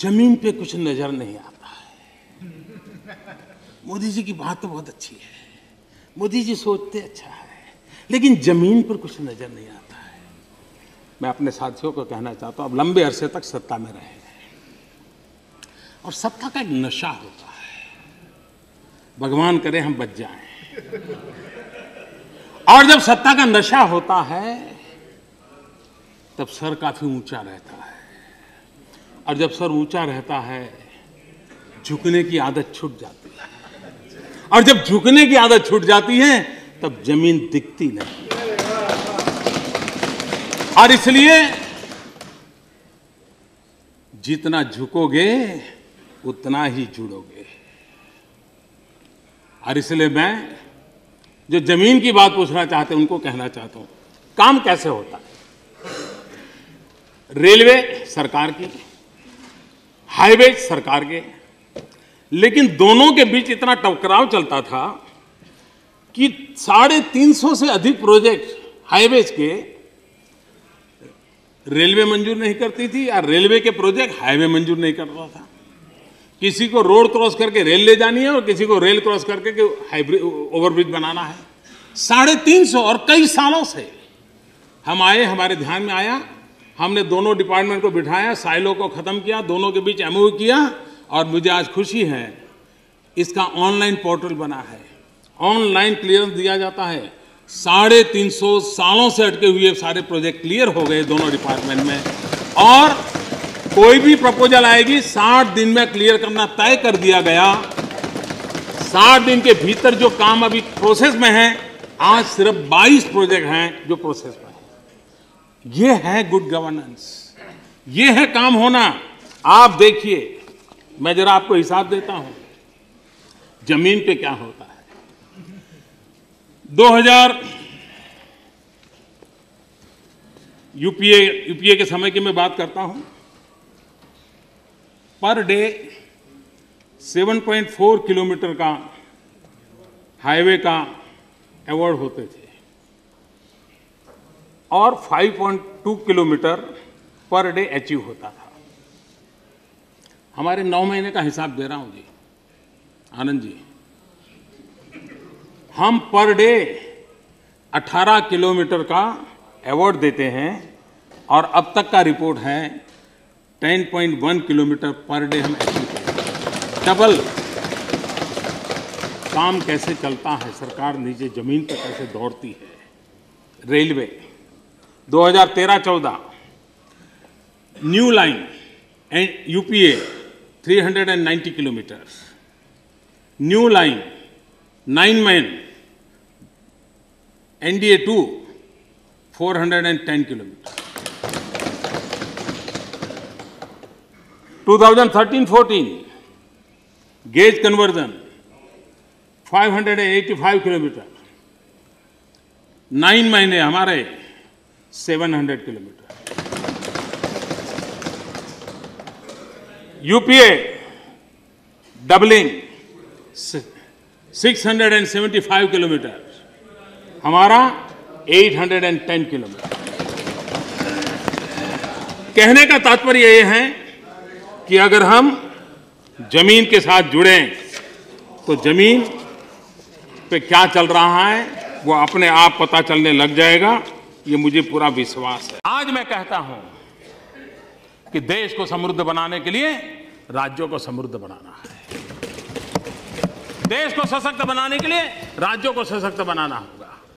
जमीन पे कुछ नजर नहीं आता है। मोदी जी की बात तो बहुत अच्छी है, मोदी जी सोचते अच्छा है, लेकिन जमीन पर कुछ नजर नहीं आता है। मैं अपने साथियों को कहना चाहता हूं, अब लंबे अरसे तक सत्ता में रहे और सत्ता का एक नशा होता है, भगवान करे हम बच जाएं। और जब सत्ता का नशा होता है तब सर काफी ऊंचा रहता है, और जब सर ऊंचा रहता है झुकने की आदत छूट जाती है, और जब झुकने की आदत छूट जाती है तब जमीन दिखती नहीं। और इसलिए जितना झुकोगे उतना ही जुड़ोगे। और इसलिए मैं जो जमीन की बात पूछना चाहते हैं उनको कहना चाहता हूं, काम कैसे होता है। रेलवे सरकार की, हाईवे सरकार के, लेकिन दोनों के बीच इतना टकराव चलता था कि 350 से अधिक प्रोजेक्ट हाईवेज के रेलवे मंजूर नहीं करती थी, या रेलवे के प्रोजेक्ट हाईवे मंजूर नहीं कर रहा था। किसी को रोड क्रॉस करके रेल ले जानी है और किसी को रेल क्रॉस करके हाईब्रिज ओवरब्रिज बनाना है। 350 और कई सालों से हम आए, हमारे ध्यान में आया, हमने दोनों डिपार्टमेंट को बिठाया, साइलो को खत्म किया, दोनों के बीच एमओयू किया, और मुझे आज खुशी है इसका ऑनलाइन पोर्टल बना है, ऑनलाइन क्लियरेंस दिया जाता है। 350 सालों से अटके हुए सारे प्रोजेक्ट क्लियर हो गए दोनों डिपार्टमेंट में, और कोई भी प्रपोजल आएगी 60 दिन में क्लियर करना तय कर दिया गया। 60 दिन के भीतर जो काम अभी प्रोसेस में है, आज सिर्फ 22 प्रोजेक्ट हैं जो प्रोसेस में है। ये है गुड गवर्नेंस, ये है काम होना। आप देखिए, मैं जरा आपको हिसाब देता हूं जमीन पे क्या होता है। 2000 यूपीए के समय की मैं बात करता हूं, पर डे 7.4 किलोमीटर का हाईवे का अवार्ड होते थे, और 5.2 किलोमीटर पर डे अचीव होता था। हमारे 9 महीने का हिसाब दे रहा हूं जी, आनंद जी, हम पर डे 18 किलोमीटर का अवार्ड देते हैं, और अब तक का रिपोर्ट है 10.1 किलोमीटर पर डे हम अचीव करते हैं। डबल काम कैसे चलता है, सरकार नीचे जमीन पर कैसे दौड़ती है। Railway 2013-14 new line and UPA 390 kilometre, new line 9 main NDA 2 410 kilometre. 2013-14 gauge conversion 585 kilometre, 9 महीने हमारे 700 किलोमीटर। यूपीए डबलिंग 675 किलोमीटर, हमारा 810 किलोमीटर। कहने का तात्पर्य यह है कि अगर हम जमीन के साथ जुड़ें तो जमीन पे क्या चल रहा है वो अपने आप पता चलने लग जाएगा, ये मुझे पूरा विश्वास है। आज मैं कहता हूं कि देश को समृद्ध बनाने के लिए राज्यों को समृद्ध बनाना है, देश को सशक्त बनाने के लिए राज्यों को सशक्त बनाना है।